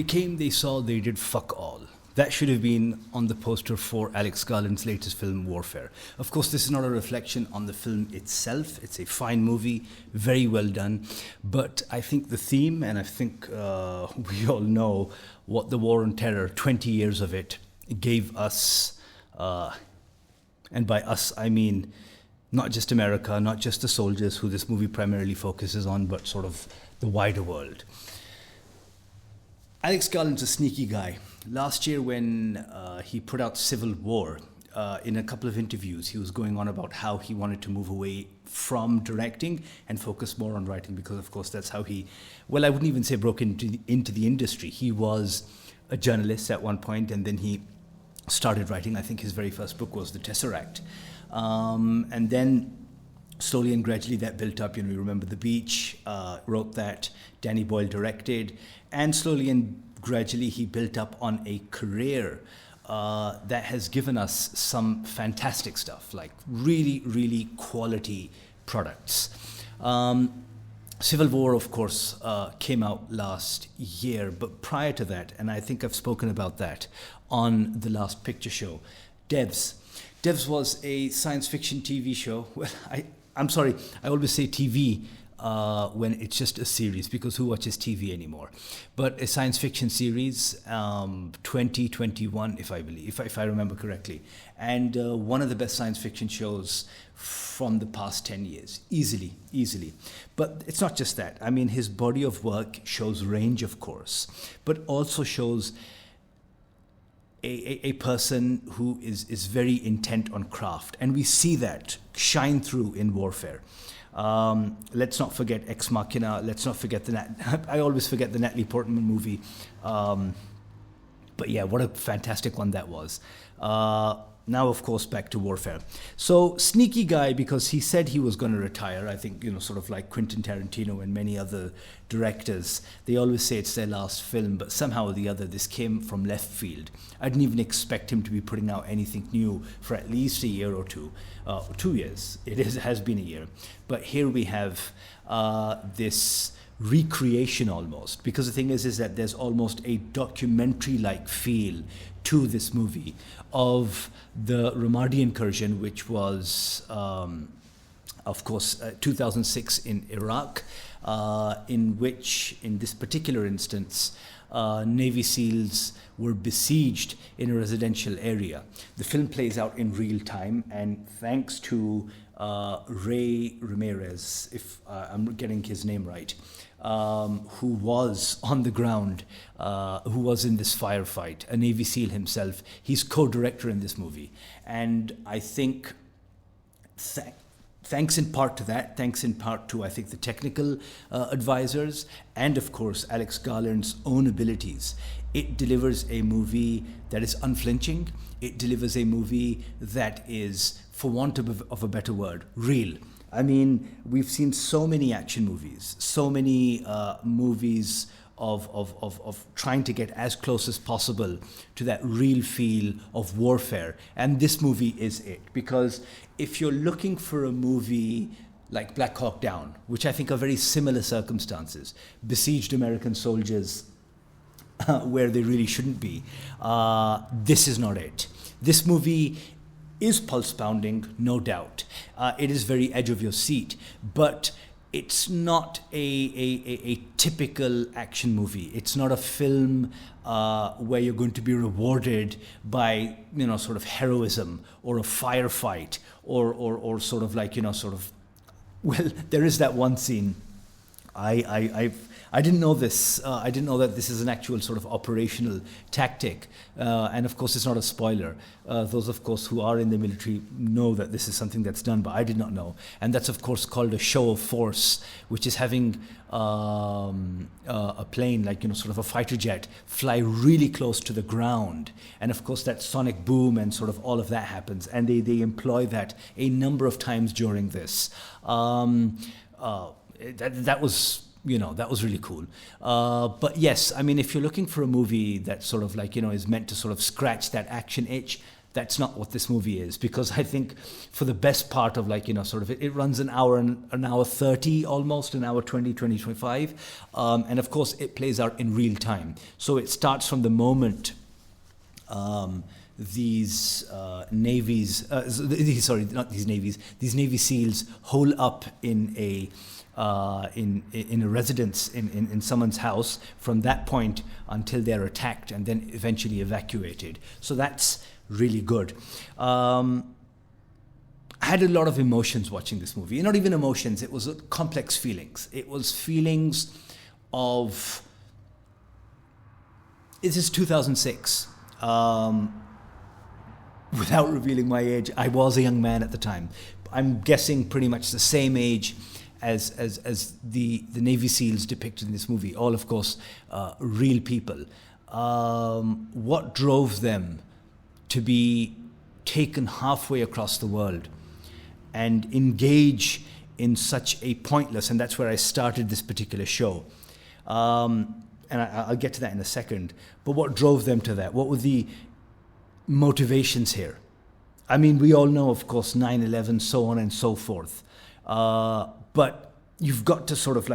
came, they saw, they did fuck all. That should have been on the poster for Alex Garland's latest film, Warfare. Of course, this is not a reflection on the film itself. It's a fine movie, very well done. But I think the theme, and I think we all know what the War on Terror, 20 years of it, gave us, and by us I mean not just America, not just the soldiers who this movie primarily focuses on, but sort of the wider world. Alex Garland's a sneaky guy. Last year when he put out Civil War, in a couple of interviews, he was going on about how he wanted to move away from directing and focus more on writing because, of course, that's how he, well, I wouldn't even say broke into the industry. He was a journalist at one point, and then he started writing. I think his very first book was The Tesseract. And then slowly and gradually that built up. You remember The Beach, wrote that, Danny Boyle directed, and slowly and gradually he built up on a career that has given us some fantastic stuff, like really, really quality products. Civil War, of course, came out last year, but prior to that, and I think I've spoken about that on the last picture show, Devs. Devs was a science fiction TV show. Well, I'm sorry, I always say TV when it's just a series, because who watches TV anymore? But a science fiction series, 2021, if I remember correctly, and one of the best science fiction shows from the past 10 years, easily. But it's not just that. I mean, his body of work shows range, of course, but also shows a person who is very intent on craft, and we see that shine through in Warfare. Let's not forget Ex Machina. Let's not forget I always forget the Natalie Portman movie. But yeah, what a fantastic one that was. Now, of course, back to Warfare. So, sneaky guy, because he said he was going to retire. I think, sort of like Quentin Tarantino and many other directors. They always say it's their last film, but somehow or the other, this came from left field. I didn't even expect him to be putting out anything new for at least a year or two. 2 years. It has been a year. But here we have this recreation almost, because the thing is that there's almost a documentary-like feel to this movie of the Ramadi incursion, which was, of course, 2006 in Iraq, in which, in this particular instance, Navy SEALs were besieged in a residential area. The film plays out in real time, and thanks to Ray Ramirez, if I'm getting his name right, who was on the ground, who was in this firefight, a Navy SEAL himself. He's co-director in this movie. And I think thanks in part to that, thanks in part to, I think, the technical advisors, and of course, Alex Garland's own abilities, it delivers a movie that is unflinching. It delivers a movie that is, for want of a better word, real. I mean, we've seen so many action movies, so many movies of trying to get as close as possible to that real feel of warfare. And this movie is it. Because if you're looking for a movie like Black Hawk Down, which I think are very similar circumstances, besieged American soldiers where they really shouldn't be, this is not it. This movie is pulse-pounding, no doubt. It is very edge of your seat, but it's not a typical action movie. It's not a film where you're going to be rewarded by, sort of heroism or a firefight or sort of like, well, there is that one scene. I didn't know this. I didn't know that this is an actual sort of operational tactic. And of course, it's not a spoiler. Those, of course, who are in the military know that this is something that's done, but I did not know. And that's, of course, called a show of force, which is having a plane, like, sort of a fighter jet, fly really close to the ground. And of course, that sonic boom and sort of all of that happens. And they employ that a number of times during this. That was... that was really cool. But yes, I mean, if you're looking for a movie that sort of like, is meant to sort of scratch that action itch, That's not what this movie is, because I think for the best part of sort of it runs an hour and an hour 30, almost an hour 20, 25. And of course it plays out in real time. So it starts from the moment these Navy SEALs hole up in a residence in someone's house, from that point until they're attacked and then eventually evacuated. So that's really good. I had a lot of emotions watching this movie. Not even emotions, it was complex feelings. It was feelings of, this is 2006. Without revealing my age, I was a young man at the time. I'm guessing pretty much the same age as the Navy SEALs depicted in this movie. All, of course, real people. What drove them to be taken halfway across the world and engage in such a pointless, and that's where I started this particular show. And I'll get to that in a second. But what drove them to that? What were the motivations here? I mean, we all know, of course, 9/11, so on and so forth. But you've got to sort of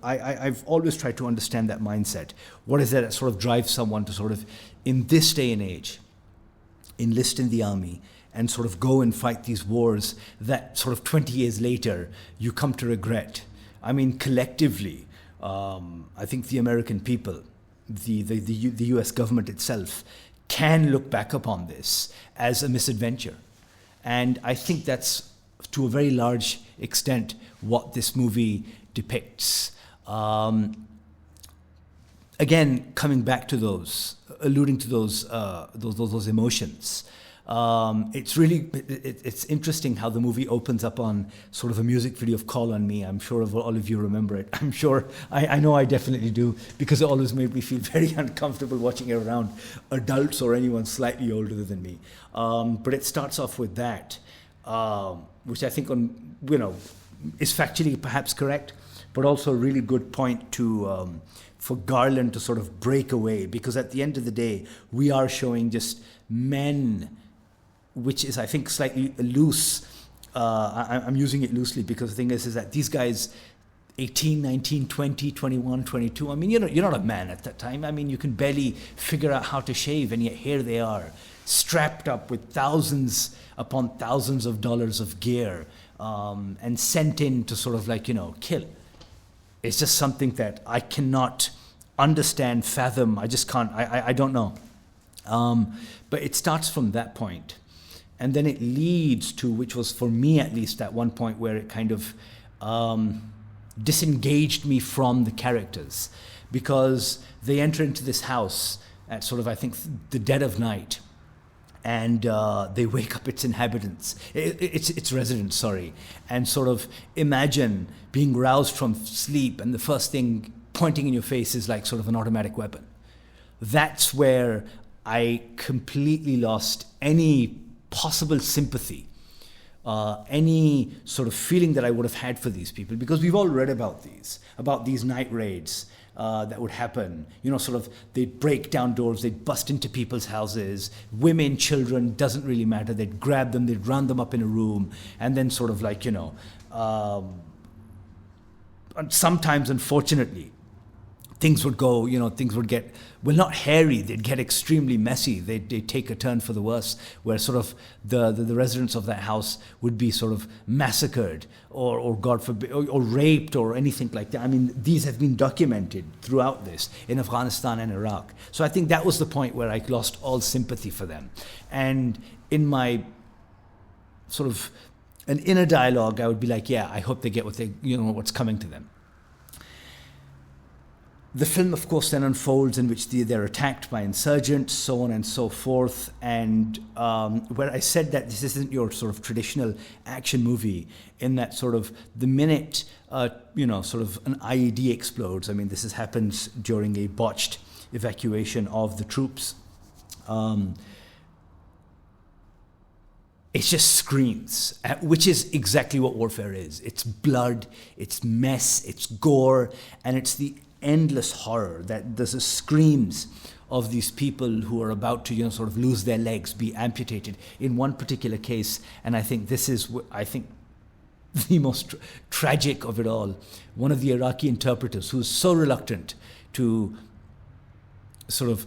I've always tried to understand that mindset. What is it that sort of drives someone to sort of, in this day and age, enlist in the army and sort of go and fight these wars that sort of 20 years later you come to regret? I mean, collectively, I think the American people, the US government itself, can look back upon this as a misadventure. And I think that's, to a very large extent, what this movie depicts. Again, coming back to those, alluding to those emotions. It's interesting how the movie opens up on sort of a music video of Call on Me. I'm sure all of you remember it. I'm sure, I know I definitely do, because it always made me feel very uncomfortable watching it around adults or anyone slightly older than me. But it starts off with that, which I think is factually perhaps correct, but also a really good point to for Garland to sort of break away, because at the end of the day, we are showing just men, which is, I think, slightly loose. I'm using it loosely because the thing is that these guys, 18, 19, 20, 21, 22, I mean, you're not a man at that time. I mean, you can barely figure out how to shave, and yet here they are, strapped up with thousands upon thousands of dollars of gear, and sent in to sort of kill. It's just something that I cannot understand, fathom. I just can't, I don't know. But it starts from that point. And then it leads to, which was for me at least at one point where it kind of disengaged me from the characters, because they enter into this house at sort of, I think, the dead of night, and they wake up its inhabitants, its residents, sorry, and sort of imagine being roused from sleep, and the first thing pointing in your face is like sort of an automatic weapon. That's where I completely lost any possible sympathy, any sort of feeling that I would have had for these people, because we've all read about these night raids that would happen. Sort of they'd break down doors, they'd bust into people's houses, women, children, doesn't really matter. They'd grab them, they'd round them up in a room, and then sort of sometimes, unfortunately, things would go, things would get, well, not hairy, they'd get extremely messy. They'd take a turn for the worse, where sort of the residents of that house would be sort of massacred or God forbid, or raped or anything like that. I mean, these have been documented throughout this in Afghanistan and Iraq. So I think that was the point where I lost all sympathy for them. And in my sort of an inner dialogue, I would be like, yeah, I hope they get what's coming to them. The film, of course, then unfolds in which they're attacked by insurgents, so on and so forth. And where I said that this isn't your sort of traditional action movie, in that sort of the minute, sort of an IED explodes. I mean, this happens during a botched evacuation of the troops. It just screams, which is exactly what warfare is. It's blood, it's mess, it's gore, and it's the endless horror that there's screams of these people who are about to, sort of lose their legs, be amputated. In one particular case, and I think this is, the most tragic of it all, one of the Iraqi interpreters who is so reluctant to sort of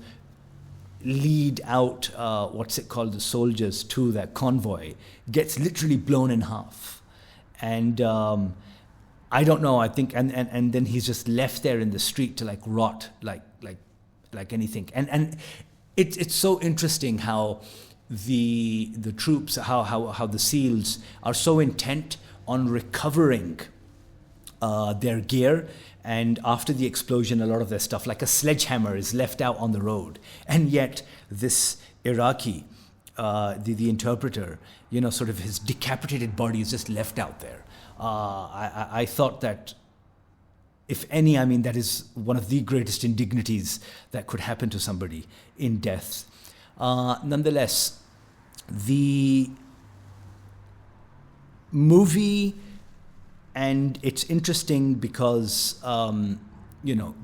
lead out, the soldiers to that convoy, gets literally blown in half. And I don't know, I think, and then he's just left there in the street to rot like anything. And it's so interesting how the troops, how the SEALs are so intent on recovering their gear, and after the explosion, a lot of their stuff, like a sledgehammer, is left out on the road. And yet this Iraqi, the interpreter, sort of his decapitated body is just left out there. I thought that, if any, that is one of the greatest indignities that could happen to somebody in death. Nonetheless, the movie, and it's interesting because,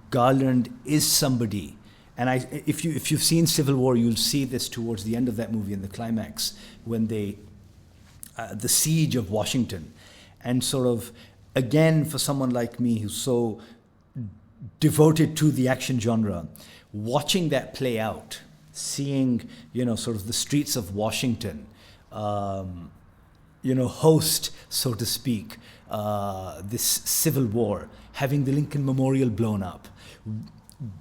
Garland is somebody, and if you've seen Civil War, you'll see this towards the end of that movie in the climax, when the siege of Washington, and sort of, again, for someone like me who's so devoted to the action genre, watching that play out, seeing, sort of the streets of Washington, host, so to speak, this civil war, having the Lincoln Memorial blown up.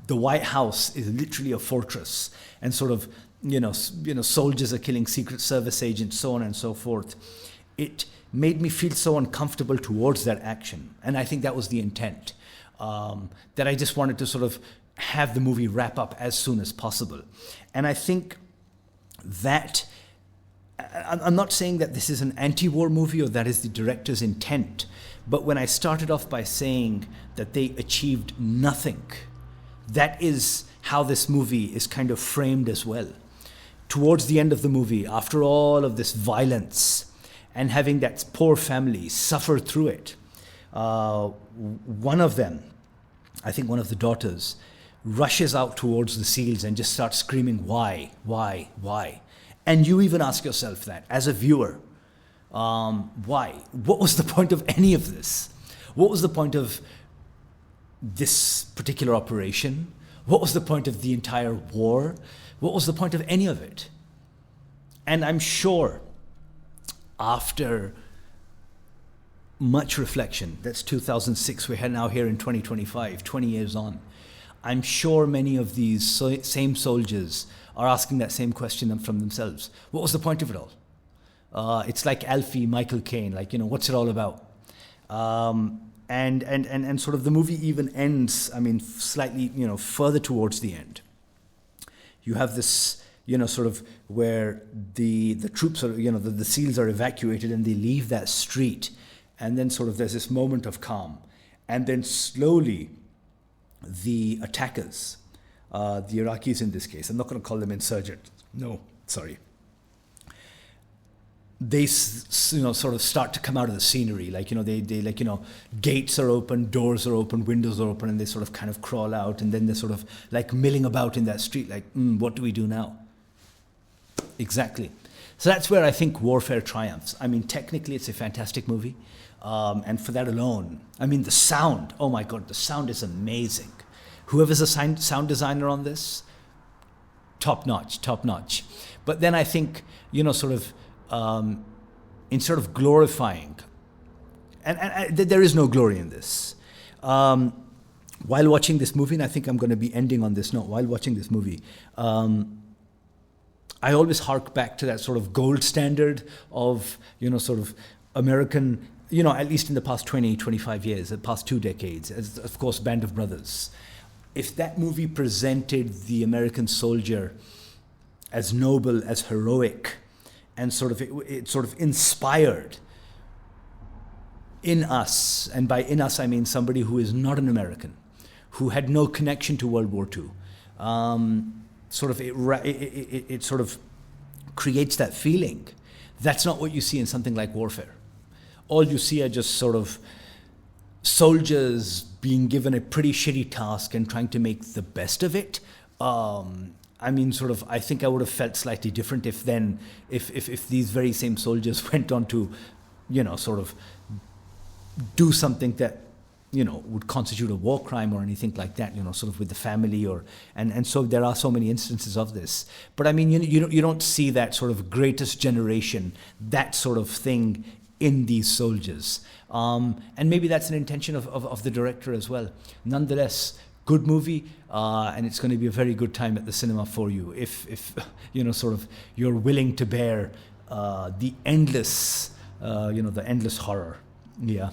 The White House is literally a fortress, and sort of, soldiers are killing Secret Service agents, so on and so forth. It made me feel so uncomfortable towards that action, and I think that was the intent, that I just wanted to sort of have the movie wrap up as soon as possible. And I think that, I'm not saying that this is an anti-war movie or that is the director's intent, but when I started off by saying that they achieved nothing, that is how this movie is kind of framed as well. Towards the end of the movie, after all of this violence, and having that poor family suffer through it, one of them, I think one of the daughters, rushes out towards the SEALs and just starts screaming, why? And you even ask yourself that, as a viewer, why? What was the point of any of this? What was the point of this particular operation? What was the point of the entire war? What was the point of any of it? And I'm sure, after much reflection, that's 2006, we're now here in 2025, 20 years on, I'm sure many of these same soldiers are asking that same question from themselves. What was the point of it all? It's like Alfie, Michael Caine, what's it all about? And sort of the movie even ends, slightly, further towards the end. You have this, sort of where the troops are, the SEALs are evacuated and they leave that street. And then sort of there's this moment of calm. And then slowly the attackers, the Iraqis in this case, I'm not going to call them insurgents. No, sorry. They, sort of start to come out of the scenery. Gates are open, doors are open, windows are open, and they sort of kind of crawl out. And then they're sort of milling about in that street, what do we do now? Exactly. So that's where I think Warfare triumphs. Technically, it's a fantastic movie. And for that alone, the sound, oh my God, the sound is amazing. Whoever's a sound designer on this, top notch. But then I think, instead of glorifying, and there is no glory in this. While watching this movie, and I think I'm going to be ending on this note, while watching this movie, I always hark back to that sort of gold standard of, sort of American, at least in the past 20, 25 years, the past 2 decades, as of course, Band of Brothers. If that movie presented the American soldier as noble, as heroic, and sort of it sort of inspired in us, and by in us I mean somebody who is not an American, who had no connection to World War II, it sort of creates that feeling. That's not what you see in something like Warfare. All you see are just sort of soldiers being given a pretty shitty task and trying to make the best of it, I mean, sort of, I think I would have felt slightly different if these very same soldiers went on to, sort of do something that, would constitute a war crime or anything like that, sort of with the family and so there are so many instances of this. But I mean, you don't see that sort of greatest generation, that sort of thing in these soldiers. And maybe that's an intention of the director as well. Nonetheless, good movie, and it's going to be a very good time at the cinema for you if sort of you're willing to bear the endless horror. Yeah.